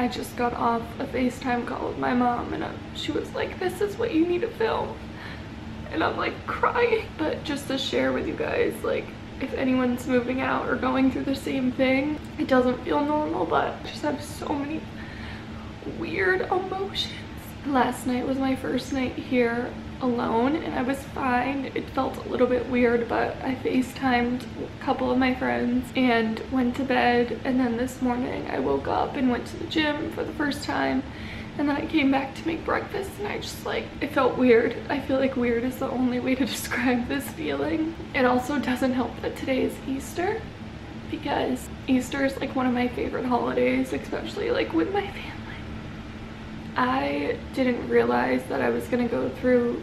I just got off a FaceTime call with my mom, and she was like, this is what you need to film. And I'm like crying. But just to share with you guys, like, if anyone's moving out or going through the same thing, it doesn't feel normal, but I just have so many weird emotions. Last night was my first night here alone, and I was fine. It felt a little bit weird, but I FaceTimed a couple of my friends and went to bed. And then this morning I woke up and went to the gym for the first time, and then I came back to make breakfast, and I just like, it felt weird. I feel like weird is the only way to describe this feeling. It also doesn't help that today is Easter, because Easter is like one of my favorite holidays, especially like with my family. I didn't realize that I was gonna go through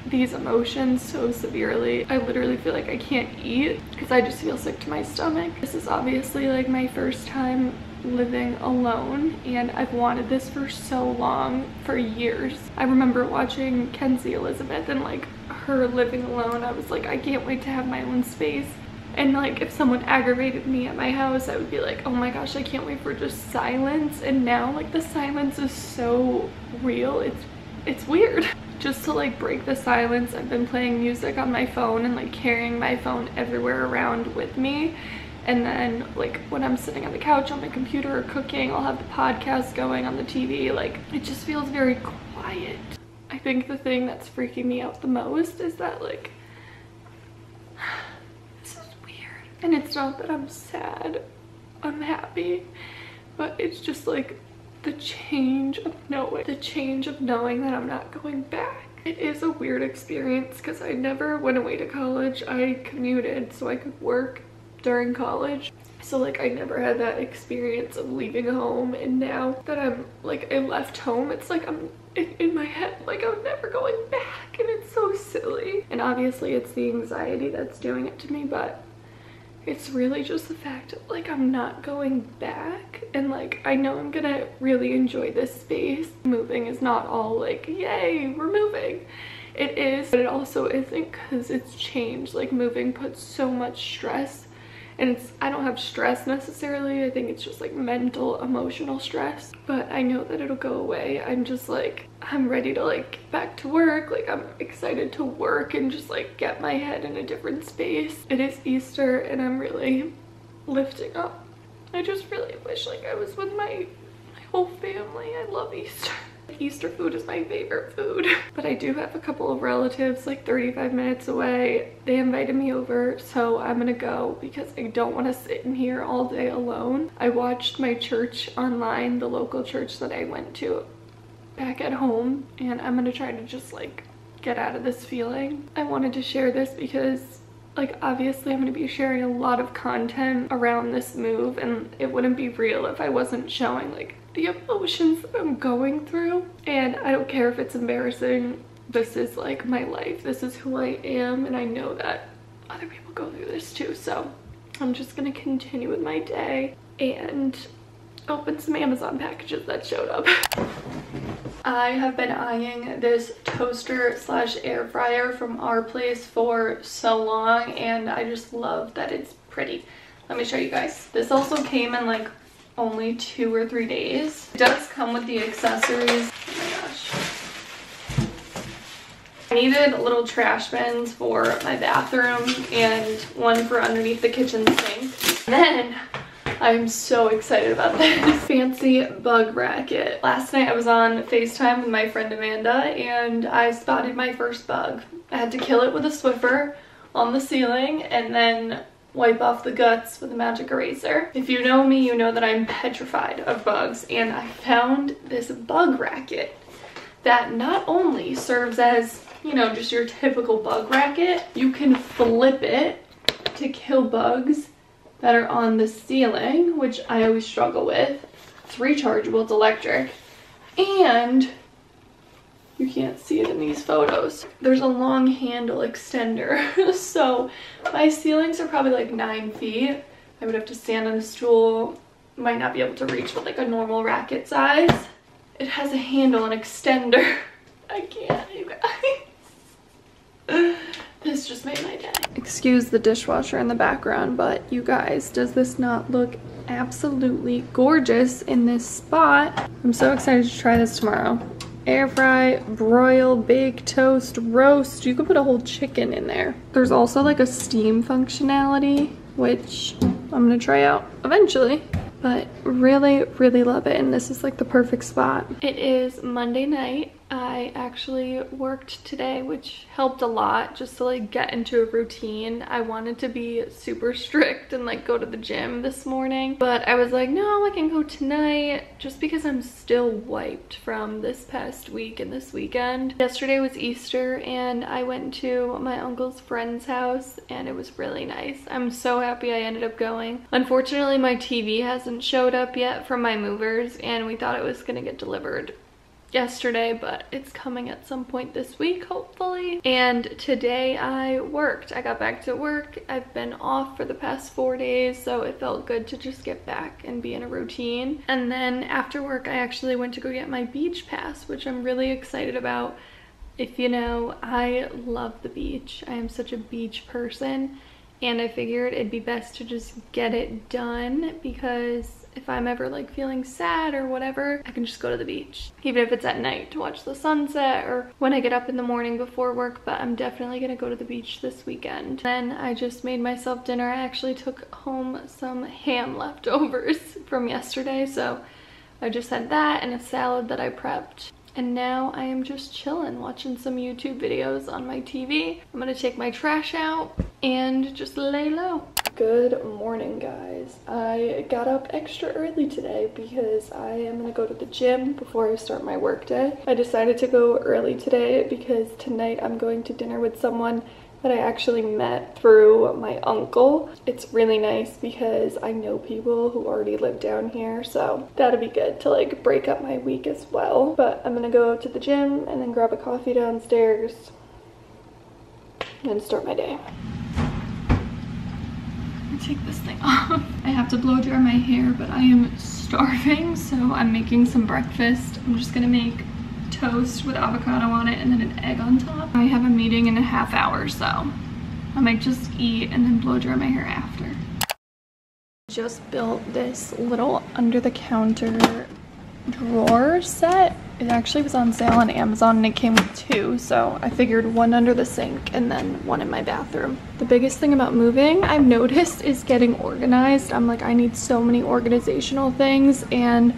these emotions so severely. I literally feel like I can't eat because I just feel sick to my stomach. This is obviously like my first time living alone, and I've wanted this for so long, for years. I remember watching Kenzie Elizabeth and like her living alone. I was like, I can't wait to have my own space. And like, if someone aggravated me at my house, I would be like, oh my gosh, I can't wait for just silence. And now like the silence is so real. It's weird. Just to like break the silence, I've been playing music on my phone and like carrying my phone everywhere around with me. And then like when I'm sitting on the couch on my computer or cooking, I'll have the podcast going on the TV. Like, it just feels very quiet. I think the thing that's freaking me out the most is that like, and it's not that I'm sad, I'm happy, but it's just like the change of knowing that I'm not going back. It is a weird experience because I never went away to college. I commuted so I could work during college. So like, I never had that experience of leaving home, and now that I'm like, I left home, it's like I'm in my head like I'm never going back, and it's so silly. And obviously it's the anxiety that's doing it to me, but it's really just the fact of like, I'm not going back, and like, I know I'm gonna really enjoy this space. Moving is not all like, yay, we're moving. It is, but it also isn't, because it's changed. Like, moving puts so much stress, and I don't have stress necessarily. I think it's just like mental, emotional stress, but I know that it'll go away. I'm just like, I'm ready to like get back to work. Like, I'm excited to work and just like get my head in a different space. It is Easter, and I'm really lifting up. I just really wish like I was with my whole family. I love Easter. Easter food is my favorite food. But I do have a couple of relatives like 35 minutes away. They invited me over, so I'm gonna go because I don't want to sit in here all day alone. I watched my church online, the local church that I went to back at home, and I'm gonna try to just like get out of this feeling. I wanted to share this because like, obviously I'm going to be sharing a lot of content around this move, and it wouldn't be real if I wasn't showing like the emotions that I'm going through. And I don't care if it's embarrassing. This is like my life. This is who I am, and I know that other people go through this too. So I'm just going to continue with my day and open some Amazon packages that showed up. I have been eyeing this toaster slash air fryer from Our Place for so long, and I just love that it's pretty. Let me show you guys. This also came in like only 2 or 3 days. It does come with the accessories. Oh my gosh. I needed little trash bins for my bathroom and one for underneath the kitchen sink. And then I'm so excited about this fancy bug racket. Last night I was on FaceTime with my friend Amanda, and I spotted my first bug. I had to kill it with a Swiffer on the ceiling and then wipe off the guts with a magic eraser. If you know me, you know that I'm petrified of bugs, and I found this bug racket that not only serves as, you know, just your typical bug racket, you can flip it to kill bugs that are on the ceiling, which I always struggle with. It's rechargeable, it's electric, and you can't see it in these photos. There's a long handle extender. So my ceilings are probably like 9 feet. I would have to stand on a stool. Might not be able to reach with like a normal racket size. It has a handle and extender. I can't, you guys. This just made my day. Excuse the dishwasher in the background, but you guys, does this not look absolutely gorgeous in this spot. I'm so excited to try this tomorrow. Air fry, broil, bake, toast, roast. You could put a whole chicken in there. There's also like a steam functionality, which I'm gonna try out eventually. But really, really love it, and this is like the perfect spot. It is Monday night. I actually worked today, which helped a lot just to like get into a routine. I wanted to be super strict and like go to the gym this morning, but I was like, no, I can go tonight just because I'm still wiped from this past week and this weekend. Yesterday was Easter and I went to my uncle's friend's house and it was really nice. I'm so happy I ended up going. Unfortunately, my TV hasn't showed up yet from my movers and we thought it was gonna get delivered yesterday, but it's coming at some point this week, hopefully. And today I worked. I got back to work. I've been off for the past 4 days, so it felt good to just get back and be in a routine. And then after work, I actually went to go get my beach pass, which I'm really excited about. If you know, I love the beach. I am such a beach person, and I figured it'd be best to just get it done because if I'm ever like feeling sad or whatever, I can just go to the beach. Even if it's at night to watch the sunset or when I get up in the morning before work, but I'm definitely gonna go to the beach this weekend. Then I just made myself dinner. I actually took home some ham leftovers from yesterday, so I just had that and a salad that I prepped. And now I am just chilling, watching some YouTube videos on my TV. I'm gonna take my trash out and just lay low. Good morning, guys. I got up extra early today because I am gonna go to the gym before I start my work day. I decided to go early today because tonight I'm going to dinner with someone that I actually met through my uncle. It's really nice because I know people who already live down here, so that'll be good to like break up my week as well. But I'm gonna go to the gym and then grab a coffee downstairs and start my day. Take this thing off. I have to blow dry my hair, but I am starving, so I'm making some breakfast. I'm just gonna make toast with avocado on it and then an egg on top. I have a meeting in a half hour, so I might just eat and then blow dry my hair after. Just built this little under the counter drawer set. It actually was on sale on Amazon and it came with 2, so I figured one under the sink and then one in my bathroom. The biggest thing about moving, I've noticed, is getting organized. I'm like, I need so many organizational things, and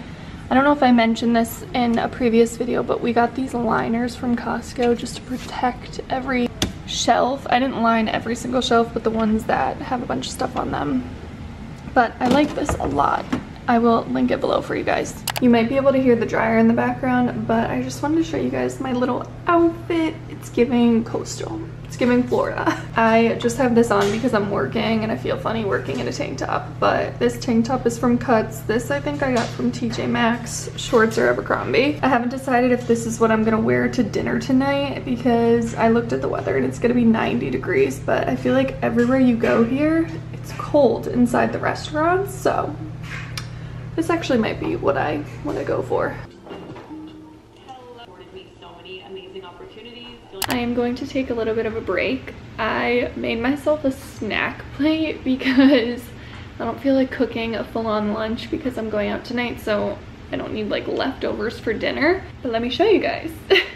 I don't know if I mentioned this in a previous video, but we got these liners from Costco just to protect every shelf. I didn't line every single shelf, but the ones that have a bunch of stuff on them. But I like this a lot. I will link it below for you guys. You might be able to hear the dryer in the background, but I just wanted to show you guys my little outfit. It's giving coastal. It's giving Florida. I just have this on because I'm working and I feel funny working in a tank top, but this tank top is from Cuts. This I think I got from TJ Maxx. Shorts are Abercrombie. I haven't decided if this is what I'm gonna wear to dinner tonight because I looked at the weather and it's gonna be 90 degrees, but I feel like everywhere you go here, it's cold inside the restaurants, so this actually might be what I want to go for. I am going to take a little bit of a break. I made myself a snack plate because I don't feel like cooking a full-on lunch because I'm going out tonight, so I don't need like leftovers for dinner. But let me show you guys.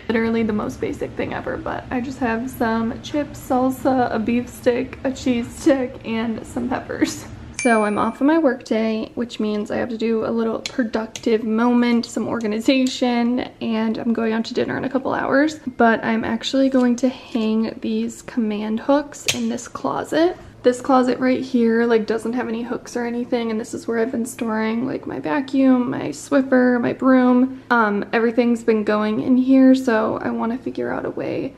Literally the most basic thing ever, but I just have some chips, salsa, a beef stick, a cheese stick, and some peppers. So I'm off of my work day, which means I have to do a little productive moment, some organization, and I'm going out to dinner in a couple hours. But I'm actually going to hang these command hooks in this closet. This closet right here like doesn't have any hooks or anything, and this is where I've been storing like my vacuum, my Swiffer, my broom. Everything's been going in here, so I want to figure out a way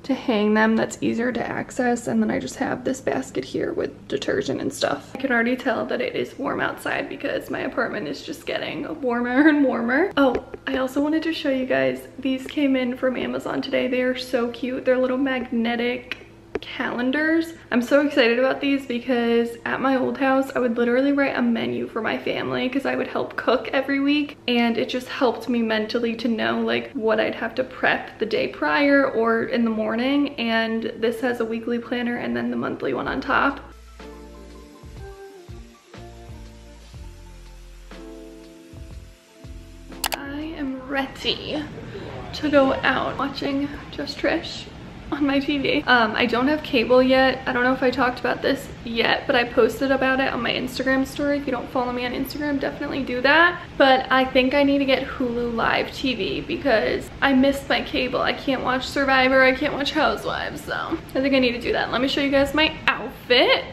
to hang them that's easier to access, and then I just have this basket here with detergent and stuff. I can already tell that it is warm outside because my apartment is just getting warmer and warmer. Oh, I also wanted to show you guys, these came in from Amazon today. They are so cute. They're little magnetic calendars. I'm so excited about these because at my old house I would literally write a menu for my family because I would help cook every week, and it just helped me mentally to know like what I'd have to prep the day prior or in the morning, and this has a weekly planner and then the monthly one on top. ready to go out watching Just Trish on my TV. I don't have cable yet. I don't know if I talked about this yet, but I posted about it on my Instagram story. If you don't follow me on Instagram, definitely do that. But I think I need to get Hulu Live TV because I missed my cable. I can't watch Survivor, I can't watch Housewives, so I think I need to do that. Let me show you guys my outfit.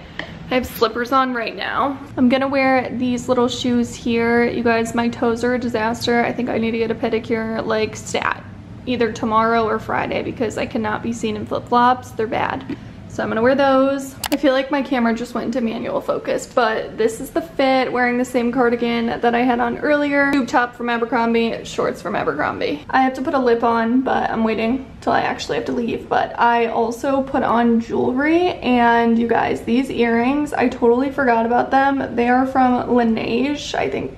I have slippers on right now. I'm gonna wear these little shoes here. You guys, my toes are a disaster. I think I need to get a pedicure like stat, either tomorrow or Friday, because I cannot be seen in flip-flops. They're bad. So I'm gonna wear those. I feel like my camera just went into manual focus, but this is the fit, wearing the same cardigan that I had on earlier. Tube top from Abercrombie, shorts from Abercrombie. I have to put a lip on, but I'm waiting till I actually have to leave. But I also put on jewelry, and you guys, these earrings, I totally forgot about them. They are from Laneige, I think.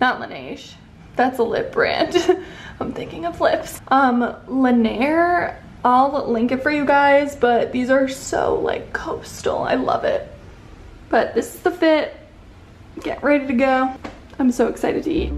Not Laneige, that's a lip brand. I'm thinking of lips. Lanier, I'll link it for you guys, but these are so like coastal. I love it. But this is the fit. Get ready to go. I'm so excited to eat.